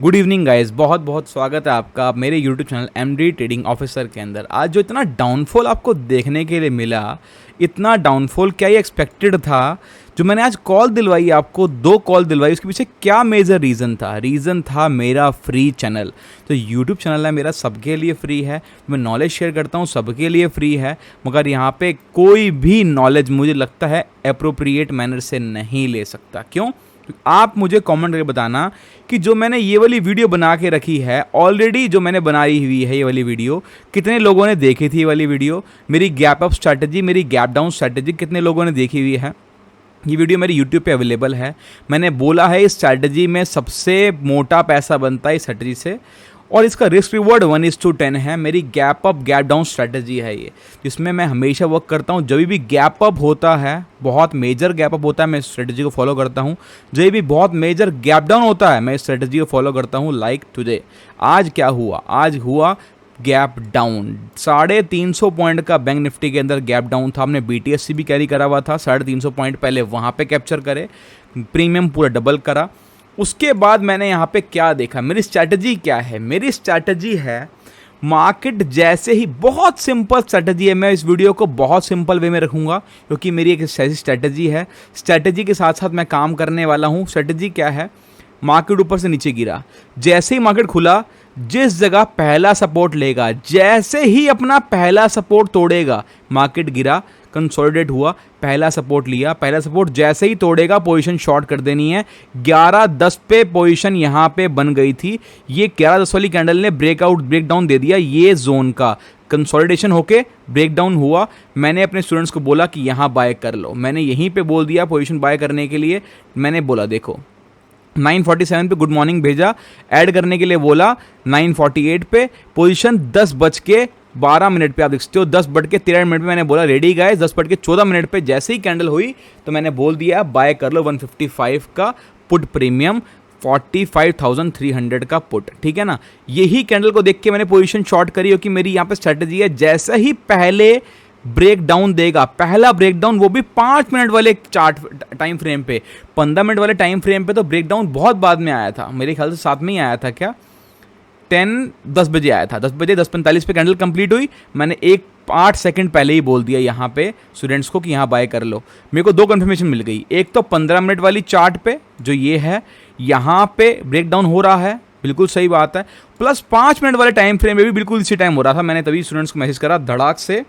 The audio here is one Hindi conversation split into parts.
गुड इवनिंग गाइस, बहुत बहुत स्वागत है आपका मेरे YouTube channel MD trading officer के अंदर। आज जो इतना डाउनफॉल आपको देखने के लिए मिला, इतना डाउनफॉल क्या ये एक्सपेक्टेड था? जो मैंने आज कॉल दिलवाई आपको, 2 कॉल दिलवाई, उसके पीछे क्या मेजर रीज़न था? रीज़न था मेरा फ्री चैनल। तो यूट्यूब चैनल है मेरा, सबके लिए फ्री है, मैं नॉलेज शेयर करता हूँ, सबके लिए फ्री है। मगर यहाँ पे कोई भी नॉलेज मुझे लगता है अप्रोप्रिएट मैनर से नहीं ले सकता। क्यों? आप मुझे कमेंट करके बताना कि जो मैंने ये वाली वीडियो बना के रखी है, ऑलरेडी जो मैंने बनाई हुई है ये वाली वीडियो, कितने लोगों ने देखी थी ये वाली वीडियो? मेरी गैप अप स्ट्रैटेजी, मेरी गैप डाउन स्ट्रैटेजी कितने लोगों ने देखी हुई है? ये वीडियो मेरी यूट्यूब पे अवेलेबल है। मैंने बोला है इस स्ट्रैटेजी में सबसे मोटा पैसा बनता है इस स्ट्रैटेजी से, और इसका रिस्क रिवॉर्ड 1:10 है। मेरी gap up gap down strategy है ये, जिसमें मैं हमेशा वर्क करता हूँ। जब भी गैप अप होता है, बहुत मेजर गैप अप होता है, मैं इस स्ट्रैटेजी को फॉलो करता हूँ। जब भी बहुत मेजर गैप डाउन होता है, मैं इस स्ट्रैटेजी को फॉलो करता हूँ। लाइक टुडे, आज क्या हुआ? आज हुआ गैप डाउन। 350 पॉइंट का बैंक निफ्टी के अंदर गैप डाउन था। हमने BTSC भी कैरी करा हुआ था, 350 पॉइंट पहले वहाँ पे कैप्चर करे, प्रीमियम पूरा डबल करा। उसके बाद मैंने यहाँ पे क्या देखा? मेरी स्ट्रैटेजी क्या है? मेरी स्ट्रैटेजी है, मार्केट जैसे ही, बहुत सिंपल स्ट्रैटेजी है। मैं इस वीडियो को बहुत सिंपल वे में रखूँगा क्योंकि मेरी एक ऐसी स्ट्रैटेजी है। स्ट्रैटेजी के साथ साथ मैं काम करने वाला हूँ। स्ट्रैटेजी क्या है? मार्केट ऊपर से नीचे गिरा, जैसे ही मार्केट खुला, जिस जगह पहला सपोर्ट लेगा, जैसे ही अपना पहला सपोर्ट तोड़ेगा, मार्केट गिरा, कंसोलिडेट हुआ, पहला सपोर्ट लिया, पहला सपोर्ट जैसे ही तोड़ेगा पोजीशन शॉर्ट कर देनी है। 11:10 पे पोजीशन यहाँ पे बन गई थी। ये 11:10 वाली कैंडल ने ब्रेक डाउन दे दिया ये जोन का। कंसोलिडेशन होके ब्रेक डाउन हुआ। मैंने अपने स्टूडेंट्स को बोला कि यहाँ बाय कर लो। मैंने यहीं पे बोल दिया पोजीशन बाय करने के लिए। मैंने बोला देखो 9:47 पे गुड मॉर्निंग भेजा, ऐड करने के लिए बोला 9:48 पे, पोजीशन 10:12 पे आप देख सकते हो। 10:13 पे मैंने बोला रेडी गाइस। 10:14 पे जैसे ही कैंडल हुई तो मैंने बोल दिया बाय कर लो 155 का पुट प्रीमियम, 45,300 का पुट। ठीक है ना? यही कैंडल को देख के मैंने पोजीशन शॉर्ट करी, क्योंकि मेरी यहाँ पे स्ट्रेटजी है, जैसा ही पहले ब्रेक डाउन देगा, पहला ब्रेक डाउन, वो भी 5 मिनट वाले चार्ट टाइम फ्रेम पे, 15 मिनट वाले टाइम फ्रेम पे तो ब्रेक डाउन बहुत बाद में आया था। मेरे ख्याल से साथ में ही आया था क्या, 10 बजे आया था। 10 बजे 10:45 पे कैंडल कंप्लीट हुई। मैंने 8 सेकंड पहले ही बोल दिया यहाँ पे स्टूडेंट्स को कि यहाँ बाय कर लो। मेरे को 2 कंफर्मेशन मिल गई। एक तो 15 मिनट वाली चार्ट पे जो ये है, यहाँ पे ब्रेक डाउन हो रहा है, बिल्कुल सही बात है। प्लस 5 मिनट वाले टाइम फ्रेम में भी बिल्कुल इसी टाइम हो रहा था। मैंने तभी स्टूडेंट्स को मैसेज करा धड़ाक से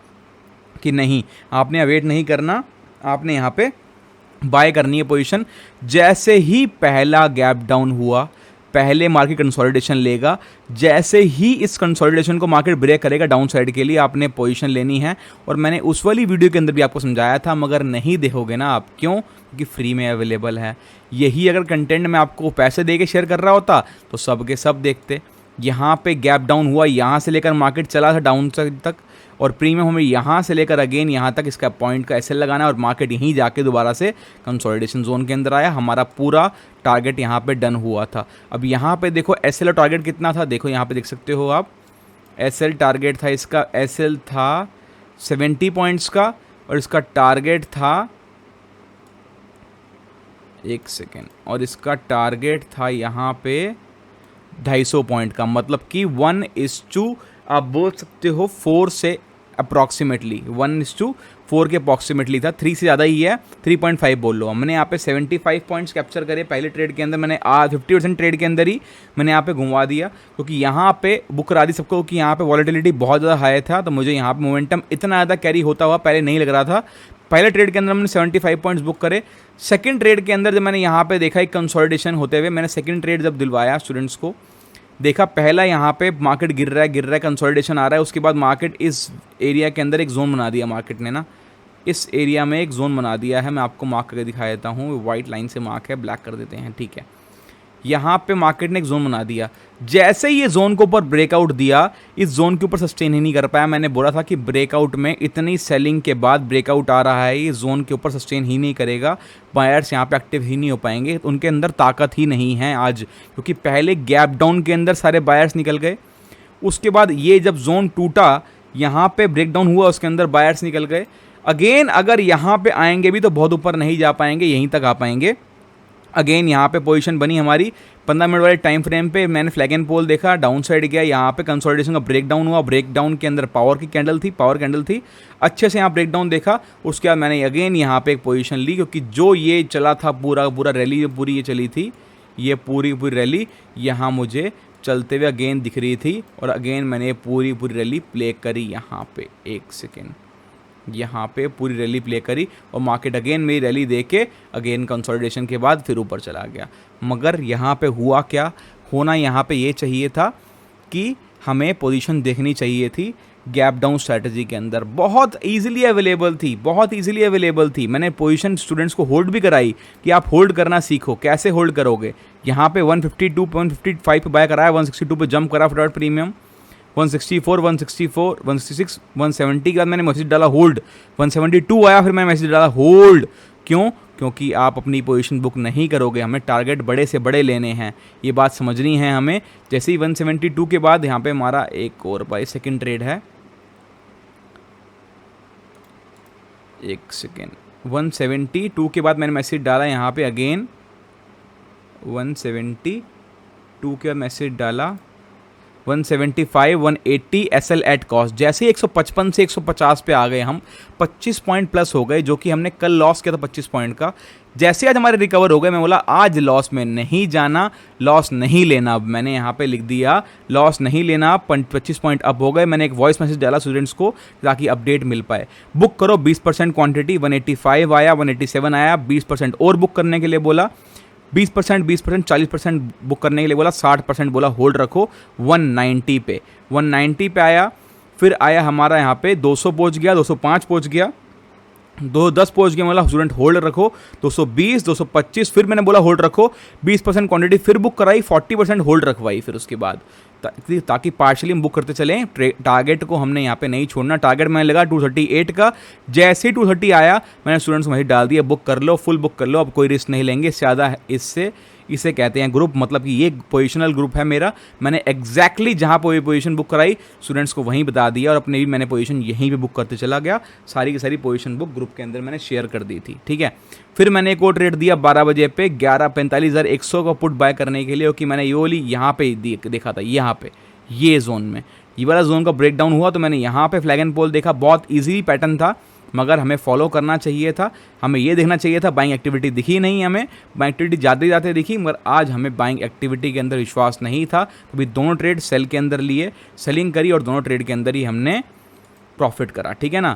कि नहीं, आपने वेट नहीं करना, आपने यहाँ पे बाय करनी है पोजीशन। जैसे ही पहला गैप डाउन हुआ, पहले मार्केट कंसोलिडेशन लेगा, जैसे ही इस कंसोलिडेशन को मार्केट ब्रेक करेगा डाउन साइड के लिए, आपने पोजीशन लेनी है। और मैंने उस वाली वीडियो के अंदर भी आपको समझाया था, मगर नहीं देखोगे ना आप। क्यों? क्योंकि फ्री में अवेलेबल है। यही अगर कंटेंट मैं आपको पैसे दे के शेयर कर रहा होता तो सब के सब देखते। यहाँ पे गैप डाउन हुआ, यहाँ से लेकर मार्केट चला था डाउन साइड तक, और प्रीमियम हमें यहाँ से लेकर अगेन यहाँ तक इसका पॉइंट का एसएल लगाना है, और मार्केट यहीं जाके दोबारा से कंसोलिडेशन जोन के अंदर आया। हमारा पूरा टारगेट यहाँ पे डन हुआ था। अब यहाँ पे देखो एसएल और टारगेट कितना था, देखो यहाँ पे देख सकते हो आप। एसएल टारगेट था इसका, एसएल था 70 पॉइंट्स का, और इसका टारगेट था, एक सेकेंड, और इसका टारगेट था यहाँ पे 250 पॉइंट का। मतलब कि 1:, आप बोल सकते हो 4 से अप्रॉक्सीमेटली 1:4 के अप्रॉक्सीमेटली था। 3 से ज़्यादा ही है, 3.5 बोल लो। मैंने यहाँ पे 75 पॉइंट्स कैप्चर करे पहले ट्रेड के अंदर। मैंने 50% ट्रेड के अंदर ही मैंने यहाँ पे घुमा दिया, क्योंकि यहाँ पे बुक करा दी सबको कि यहाँ पे वॉलेटिलिटी बहुत ज़्यादा हाई था। तो मुझे यहाँ पे मोमेंटम इतना ज़्यादा कैरी होता हुआ पहले नहीं लग रहा था। पहले ट्रेड के अंदर मैंने 75 पॉइंट्स बुक करे। सेकंड ट्रेड के अंदर जब मैंने यहाँ पे देखा एक कंसोलिडेशन होते हुए, मैंने सेकंड ट्रेड जब दिलवाया स्टूडेंट्स को, देखा पहला यहाँ पे मार्केट गिर रहा है, कंसोलिडेशन आ रहा है। उसके बाद मार्केट इस एरिया के अंदर एक जोन बना दिया मार्केट ने ना, इस एरिया में एक जोन बना दिया है। मैं आपको मार्क करके दिखा देता हूँ, वाइट लाइन से मार्क है, ब्लैक कर देते हैं, ठीक है। यहाँ पे मार्केट ने एक जोन बना दिया। जैसे ही ये जोन के ऊपर ब्रेकआउट दिया, इस जोन के ऊपर सस्टेन ही नहीं कर पाया। मैंने बोला था कि ब्रेकआउट में, इतनी सेलिंग के बाद ब्रेकआउट आ रहा है, ये जोन के ऊपर सस्टेन ही नहीं करेगा। बायर्स यहाँ पे एक्टिव ही नहीं हो पाएंगे, उनके अंदर ताकत ही नहीं है आज, क्योंकि पहले गैप डाउन के अंदर सारे बायर्स निकल गए। उसके बाद ये जब जोन टूटा, यहाँ पे ब्रेकडाउन हुआ, उसके अंदर बायर्स निकल गए। अगेन अगर यहाँ पे आएंगे भी तो बहुत ऊपर नहीं जा पाएंगे, यहीं तक आ पाएंगे। अगेन यहाँ पे पोजीशन बनी हमारी 15 मिनट वाले टाइम फ्रेम पे, मैंने फ्लैग एंड पोल देखा, डाउन साइड गया, यहाँ पे कंसोलिडेशन का ब्रेकडाउन हुआ, ब्रेकडाउन के अंदर पावर की कैंडल थी, पावर कैंडल थी, अच्छे से यहाँ ब्रेकडाउन देखा। उसके बाद मैंने अगेन यहाँ पे एक पोजीशन ली, क्योंकि जो ये चला था पूरा पूरा रैली, पूरी ये चली थी, ये पूरी पूरी रैली यहाँ मुझे चलते हुए अगेन दिख रही थी, और अगेन मैंने पूरी पूरी रैली प्ले करी यहाँ पे। एक सेकेंड, यहाँ पे पूरी रैली प्ले करी और मार्केट अगेन मेरी रैली दे के अगेन कंसोलिडेशन के बाद फिर ऊपर चला गया। मगर यहाँ पे हुआ क्या, होना यहाँ पे ये चाहिए था कि हमें पोजीशन देखनी चाहिए थी गैप डाउन स्ट्रैटेजी के अंदर, बहुत इजीली अवेलेबल थी, बहुत इजीली अवेलेबल थी। मैंने पोजीशन स्टूडेंट्स को होल्ड भी कराई कि आप होल्ड करना सीखो, कैसे होल्ड करोगे। यहाँ पे 152 155 पे बाय कराया, 162 पे जंप करा फटाफट प्रीमियम, 164 164 166 170 के बाद मैंने मैसेज डाला होल्ड, 172 आया, फिर मैंने मैसेज डाला होल्ड। क्यों? क्योंकि आप अपनी पोजीशन बुक नहीं करोगे, हमें टारगेट बड़े से बड़े लेने हैं, ये बात समझनी है हमें। जैसे ही 172 के बाद यहाँ पे हमारा एक और बाई सेकेंड ट्रेड है, एक सेकेंड, 172 के बाद मैंने मैसेज डाला यहाँ पे अगेन, 172 के बाद मैसेज डाला 175 180 एसएल एट कॉस्ट। जैसे ही 155 से 150 पे आ गए हम, 25 पॉइंट प्लस हो गए, जो कि हमने कल लॉस किया था 25 पॉइंट का। जैसे आज हमारे रिकवर हो गए, मैं बोला आज लॉस में नहीं जाना, लॉस नहीं लेना। अब मैंने यहाँ पे लिख दिया लॉस नहीं लेना, 25 पॉइंट अप हो गए। मैंने एक वॉइस मैसेज डाला स्टूडेंट्स को ताकि अपडेट मिल पाए। बुक करो 20% क्वांटिटी, 185 आया, 187 आया, 20% और बुक करने के लिए बोला, 20% 40% बुक करने के लिए बोला, 60% बोला होल्ड रखो 190 पे। 190 पे आया, फिर आया हमारा यहाँ पे 200 पहुँच गया, 205 पहुँच गया, 210 पहुँच गया, बोला स्टूडेंट होल्ड रखो, 220 225, फिर मैंने बोला होल्ड रखो, 20% क्वांटिटी फिर बुक कराई, 40% होल्ड रखवाई फिर उसके बाद, ताकि पार्शली हम बुक करते चलें। टारगेट को हमने यहाँ पे नहीं छोड़ना। टारगेट मैंने लगा 238 का, जैसे ही 230 आया मैंने स्टूडेंट्स को वही डाल दिया, बुक कर लो, फुल बुक कर लो, अब कोई रिस्क नहीं लेंगे इससे ज़्यादा। इससे इसे कहते हैं ग्रुप, मतलब कि ये पोजिशनल ग्रुप है मेरा। मैंने एग्जैक्टली जहाँ पर पोजीशन बुक कराई स्टूडेंट्स को वहीं बता दिया, और अपने भी मैंने पोजीशन यहीं पे बुक करते चला गया। सारी की सारी पोजीशन बुक ग्रुप के अंदर मैंने शेयर कर दी थी, ठीक है। फिर मैंने एक और ट्रेड दिया 12 बजे पे 11,45,100 का पुट बाय करने के लिए, क्योंकि मैंने ये वाली यहाँ पे देखा था, यहाँ पे ये जोन में, ये वाला जोन का ब्रेकडाउन हुआ, तो मैंने यहाँ पे फ्लैग एंड पोल देखा, बहुत इजी पैटर्न था, मगर हमें फॉलो करना चाहिए था। हमें ये देखना चाहिए था, बाइंग एक्टिविटी दिखी नहीं हमें, बाइंग एक्टिविटी जाते जाते दिखी, मगर आज हमें बाइंग एक्टिविटी के अंदर विश्वास नहीं था। तो भी दोनों ट्रेड सेल के अंदर लिए, सेलिंग करी, और दोनों ट्रेड के अंदर ही हमने प्रॉफिट करा, ठीक है ना।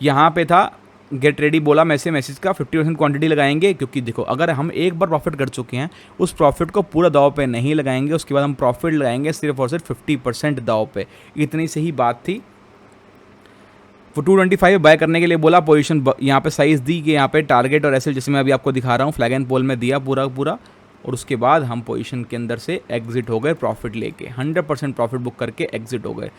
यहाँ पे था गेट रेडी बोला मैसेज का 50% क्वांटिटी लगाएंगे, क्योंकि देखो अगर हम एक बार प्रॉफिट कर चुके हैं, उस प्रॉफिट को पूरा दाव पे नहीं लगाएंगे, उसके बाद हम प्रॉफिट लगाएंगे सिर्फ और सिर्फ 50% दाव पे। इतनी सही बात थी। 225 बाय करने के लिए बोला, पोजीशन यहाँ पे साइज दी कि यहाँ पे टारगेट और एसएल जैसे मैं अभी आपको दिखा रहा हूँ फ्लैग एंड पोल में दिया पूरा, और उसके बाद हम पोजीशन के अंदर से एग्जिट हो गए प्रॉफिट लेके, 100% प्रॉफिट बुक करके एग्जिट हो गए।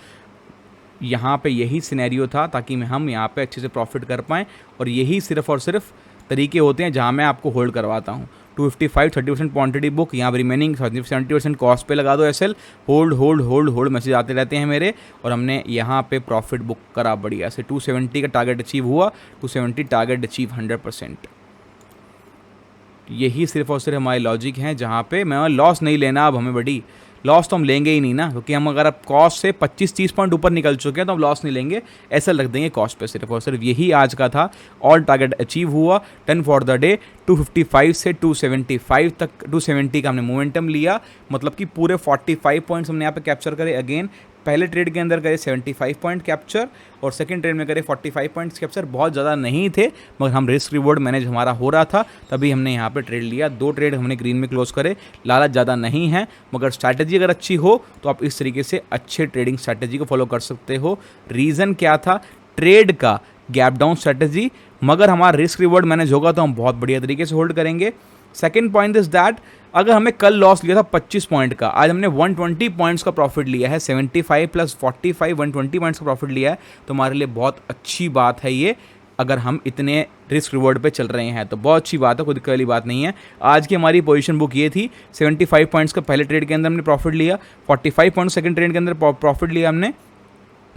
यहाँ पे यही सिनेरियो था ताकि हम यहाँ पे अच्छे से प्रॉफिट कर पाएँ, और यही सिर्फ और सिर्फ तरीके होते हैं जहाँ मैं आपको होल्ड करवाता हूँ। 255 30% क्वांटिटी बुक, यहाँ रिमेनिंग 70% कॉस्ट पे लगा दो SL, hold hold hold hold message आते रहते हैं मेरे, और हमने यहाँ पे प्रॉफिट बुक करा बढ़िया से। 270 का टारगेट अचीव हुआ, 270 टारगेट अचीव 100%। यही सिर्फ और सिर्फ हमारी लॉजिक है, जहाँ पे मैं लॉस नहीं लेना। अब हमें बड़ी लॉस तो हम लेंगे ही नहीं ना, क्योंकि हम अगर अब कॉस्ट से 25-30 पॉइंट ऊपर निकल चुके हैं तो हम लॉस नहीं लेंगे, ऐसा रख देंगे कॉस्ट पे सिर्फ और सिर्फ। यही आज का था, ऑल टारगेट अचीव हुआ 10 फॉर द डे। 255 से 275 तक, 270 का हमने मोमेंटम लिया, मतलब कि पूरे 45 पॉइंट्स हमने यहाँ पे कैप्चर करे। अगेन पहले ट्रेड के अंदर करे 75 पॉइंट कैप्चर, और सेकंड ट्रेड में करे 45 पॉइंट्स कैप्चर। बहुत ज़्यादा नहीं थे, मगर हम रिस्क रिवॉर्ड मैनेज हमारा हो रहा था, तभी हमने यहाँ पे ट्रेड लिया। 2 ट्रेड हमने ग्रीन में क्लोज करे। लालच ज़्यादा नहीं है, मगर स्ट्रैटेजी अगर अच्छी हो तो आप इस तरीके से अच्छे ट्रेडिंग स्ट्रैटेजी को फॉलो कर सकते हो। रीज़न क्या था ट्रेड का? Gap down strategy. मगर हमारा रिस्क रिवॉर्ड मैनेज होगा तो हम बहुत बढ़िया तरीके से होल्ड करेंगे। सेकेंड पॉइंट इज दैट, अगर हमें कल लॉस लिया था 25 पॉइंट का, आज हमने 120 पॉइंट्स का प्रॉफिट लिया है, 75 प्लस 45 120 पॉइंट्स का प्रॉफिट लिया है, तो हमारे लिए बहुत अच्छी बात है ये। अगर हम इतने रिस्क रिवॉर्ड पे चल रहे हैं तो बहुत अच्छी बात है, कोई दिक्कत वाली बात नहीं है। आज की हमारी पोजीशन बुक ये थी, 75 पॉइंट्स का पहले ट्रेड के अंदर हमने प्रॉफिट लिया, 45 पॉइंट सेकंड ट्रेड के अंदर प्रॉफिट लिया हमने,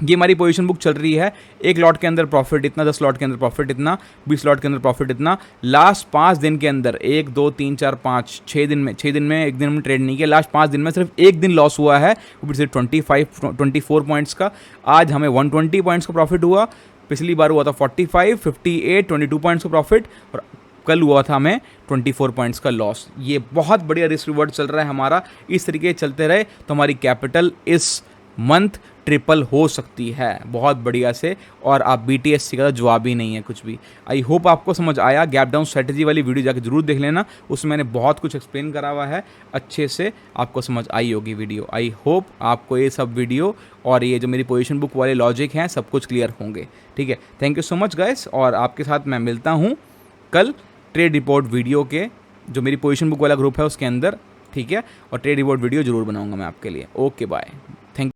ये हमारी पोजीशन बुक चल रही है, एक लॉट के अंदर प्रॉफिट इतना, 10 लॉट के अंदर प्रॉफिट इतना, 20 लॉट के अंदर प्रॉफिट इतना। लास्ट 5 दिन के अंदर 1 2 3 4 5 6 दिन में, 6 दिन में एक दिन में ट्रेड नहीं किया, लास्ट 5 दिन में सिर्फ एक दिन लॉस हुआ है, वो भी सिर्फ 24 पॉइंट्स का। आज हमें 120 पॉइंट्स का प्रॉफिट हुआ, पिछली बार हुआ था 45, 58, 22 पॉइंट्स का प्रॉफिट, और कल हुआ था हमें 24 पॉइंट्स का लॉस। ये बहुत बढ़िया रिस्क रिवॉर्ड चल रहा है हमारा। इस तरीके चलते रहे तो हमारी कैपिटल इस मंथ ट्रिपल हो सकती है बहुत बढ़िया से, और आप BTSC का जवाब ही नहीं है कुछ भी। आई होप आपको समझ आया। गैप डाउन स्ट्रेटजी वाली वीडियो जाकर जरूर देख लेना, उसमें मैंने बहुत कुछ एक्सप्लेन करा हुआ है, अच्छे से आपको समझ आई होगी वीडियो। आई होप आपको ये सब वीडियो और ये जो मेरी पोजीशन बुक वाले लॉजिक हैं सब कुछ क्लियर होंगे। ठीक है, thank you so much guys, और आपके साथ मैं मिलता हूँ कल ट्रेड रिपोर्ट वीडियो के, जो मेरी पोजीशन बुक वाला ग्रुप है उसके अंदर। ठीक है, और ट्रेड रिपोर्ट वीडियो जरूर बनाऊंगा मैं आपके लिए। Okay bye.